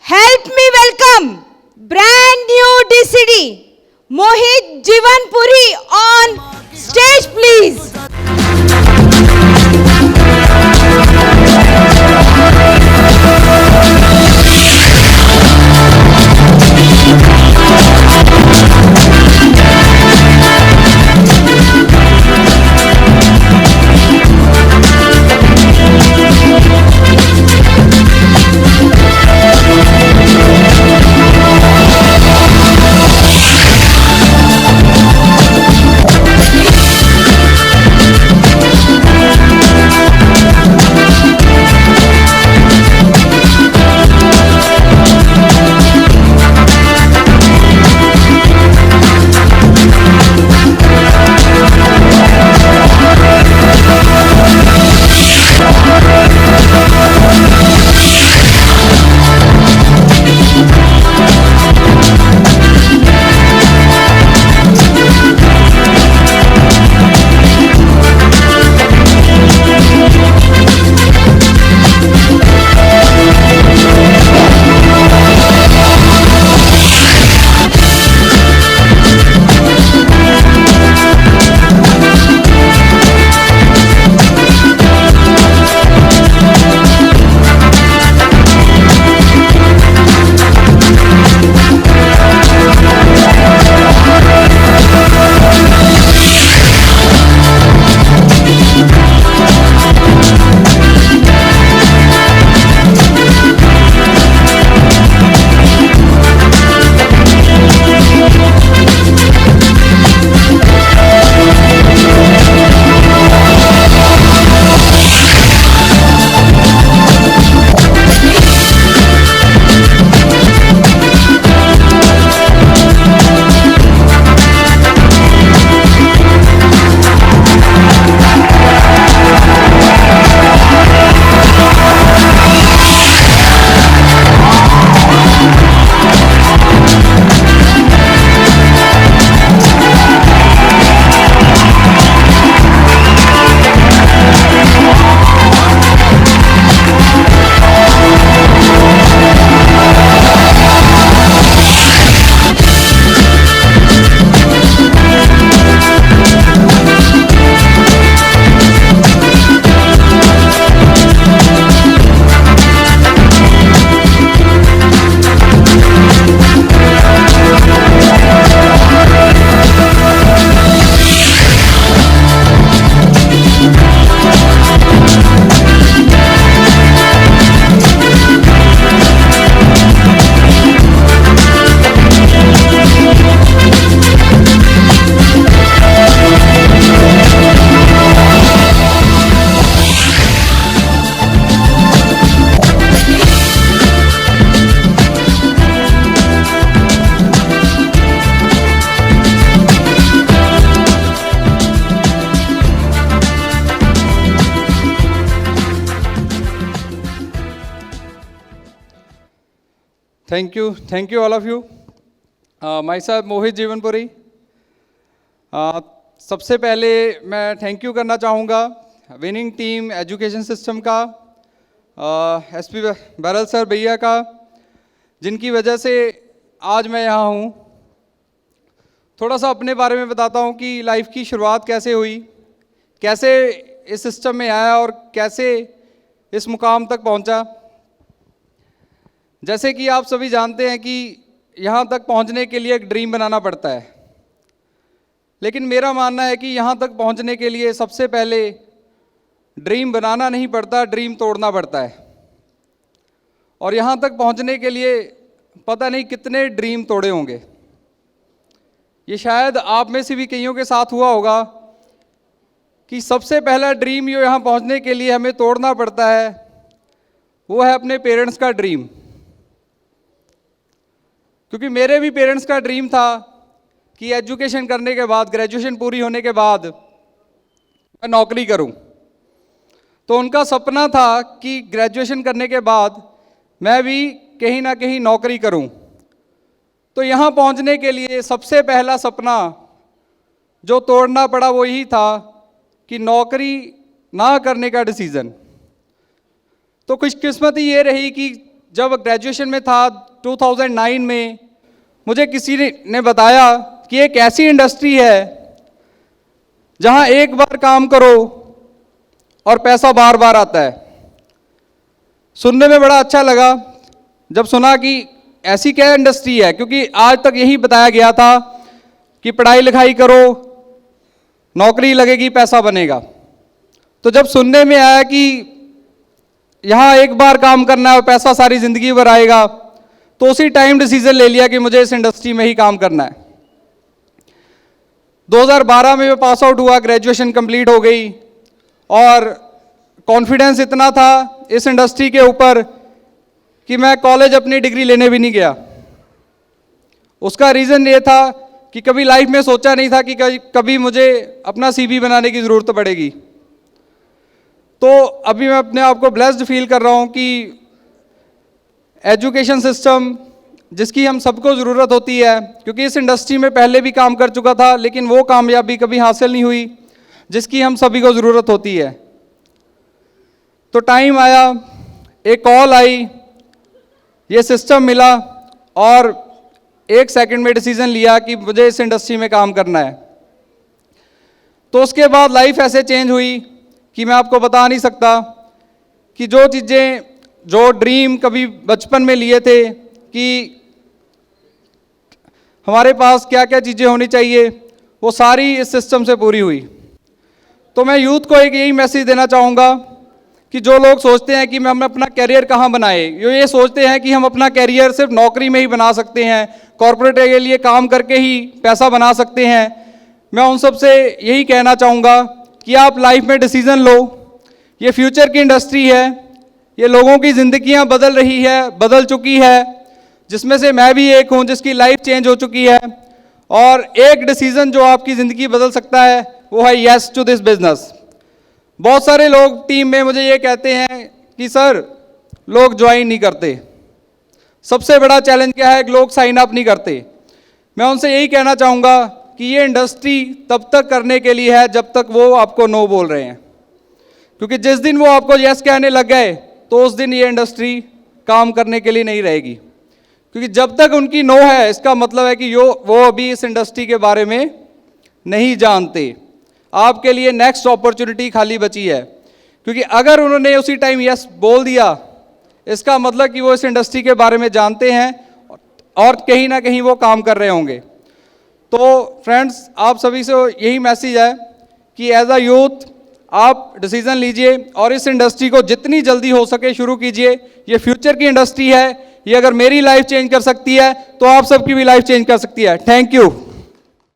Help me welcome brand new DCD Mohit Jivanpuri on stage, please. Thank you all of you. Myself मोहित जीवनपुरी. सबसे पहले मैं thank you करना चाहूँगा winning team education system का, SP barrel sir भैया का, जिनकी वजह से आज मैं यहाँ हूँ. थोड़ा सा अपने बारे में बताता हूँ कि लाइफ की शुरुआत कैसे हुई, कैसे इस सिस्टम में आया और कैसे इस मुकाम तक पहुँचा. जैसे कि आप सभी जानते हैं कि यहाँ तक पहुँचने के लिए एक ड्रीम बनाना पड़ता है, लेकिन मेरा मानना है कि यहाँ तक पहुँचने के लिए सबसे पहले ड्रीम बनाना नहीं पड़ता, ड्रीम तोड़ना पड़ता है. और यहाँ तक पहुँचने के लिए पता नहीं कितने ड्रीम तोड़े होंगे. ये शायद आप में से भी कईयों के साथ हुआ होगा कि सबसे पहला ड्रीम जो यहाँ पहुँचने के लिए हमें तोड़ना पड़ता है वो है अपने पेरेंट्स का ड्रीम. क्योंकि मेरे भी पेरेंट्स का ड्रीम था कि एजुकेशन करने के बाद, ग्रेजुएशन पूरी होने के बाद मैं नौकरी करूं. तो उनका सपना था कि ग्रेजुएशन करने के बाद मैं भी कहीं ना कहीं नौकरी करूं. तो यहाँ पहुँचने के लिए सबसे पहला सपना जो तोड़ना पड़ा वो यही था कि नौकरी ना करने का डिसीज़न. तो खुशकिस्मती ये रही कि जब ग्रेजुएशन में था 2009 में, मुझे किसी ने बताया कि एक ऐसी इंडस्ट्री है जहां एक बार काम करो और पैसा बार बार आता है। सुनने में बड़ा अच्छा लगा जब सुना कि ऐसी क्या इंडस्ट्री है, क्योंकि आज तक यही बताया गया था कि पढ़ाई लिखाई करो, नौकरी लगेगी, पैसा बनेगा। तो जब सुनने में आया कि यहाँ एक बार काम करना है और पैसा सारी ज़िंदगी भर आएगा, तो उसी टाइम डिसीजन ले लिया कि मुझे इस इंडस्ट्री में ही काम करना है। 2012 में मैं पास आउट हुआ, ग्रेजुएशन कंप्लीट हो गई और कॉन्फिडेंस इतना था इस इंडस्ट्री के ऊपर कि मैं कॉलेज अपनी डिग्री लेने भी नहीं गया। उसका रीज़न ये था कि कभी लाइफ में सोचा नहीं था कि कभी मुझे अपना सीवी बनाने की ज़रूरत पड़ेगी। तो अभी मैं अपने आप को ब्लेस्ड फील कर रहा हूँ कि एजुकेशन सिस्टम जिसकी हम सबको ज़रूरत होती है, क्योंकि इस इंडस्ट्री में पहले भी काम कर चुका था लेकिन वो कामयाबी कभी हासिल नहीं हुई जिसकी हम सभी को ज़रूरत होती है। तो टाइम आया, एक कॉल आई, ये सिस्टम मिला और 1 सेकंड में डिसीजन लिया कि मुझे इस इंडस्ट्री में काम करना है। तो उसके बाद लाइफ ऐसे चेंज हुई कि मैं आपको बता नहीं सकता कि जो चीज़ें, जो ड्रीम कभी बचपन में लिए थे कि हमारे पास क्या क्या चीज़ें होनी चाहिए, वो सारी इस सिस्टम से पूरी हुई। तो मैं यूथ को एक यही मैसेज देना चाहूँगा कि जो लोग सोचते हैं कि हम अपना कैरियर कहाँ बनाए, ये सोचते हैं कि हम अपना कैरियर सिर्फ नौकरी में ही बना सकते हैं, कॉर्पोरेट के लिए काम करके ही पैसा बना सकते हैं, मैं उन सब से यही कहना चाहूँगा कि आप लाइफ में डिसीज़न लो। ये फ्यूचर की इंडस्ट्री है, ये लोगों की ज़िंदगियाँ बदल रही है, बदल चुकी है, जिसमें से मैं भी एक हूँ जिसकी लाइफ चेंज हो चुकी है। और एक डिसीज़न जो आपकी ज़िंदगी बदल सकता है वो है येस टू दिस बिजनेस। बहुत सारे लोग टीम में मुझे ये कहते हैं कि सर लोग ज्वाइन नहीं करते। सबसे बड़ा चैलेंज क्या है, लोग साइन अप नहीं करते। मैं उनसे यही कहना चाहूँगा कि ये इंडस्ट्री तब तक करने के लिए है जब तक वो आपको नो बोल रहे हैं, क्योंकि जिस दिन वो आपको यस कहने लग गए तो उस दिन ये इंडस्ट्री काम करने के लिए नहीं रहेगी। क्योंकि जब तक उनकी नो है इसका मतलब है कि वो अभी इस इंडस्ट्री के बारे में नहीं जानते। आपके लिए नेक्स्ट अपॉर्चुनिटी खाली बची है, क्योंकि अगर उन्होंने उसी टाइम यस बोल दिया इसका मतलब कि वो इस इंडस्ट्री के बारे में जानते हैं और कहीं ना कहीं वो काम कर रहे होंगे। तो फ्रेंड्स, आप सभी से यही मैसेज है कि एज अ यूथ आप डिसीज़न लीजिए और इस इंडस्ट्री को जितनी जल्दी हो सके शुरू कीजिए। ये फ्यूचर की इंडस्ट्री है, ये अगर मेरी लाइफ चेंज कर सकती है तो आप सबकी भी लाइफ चेंज कर सकती है। Thank you.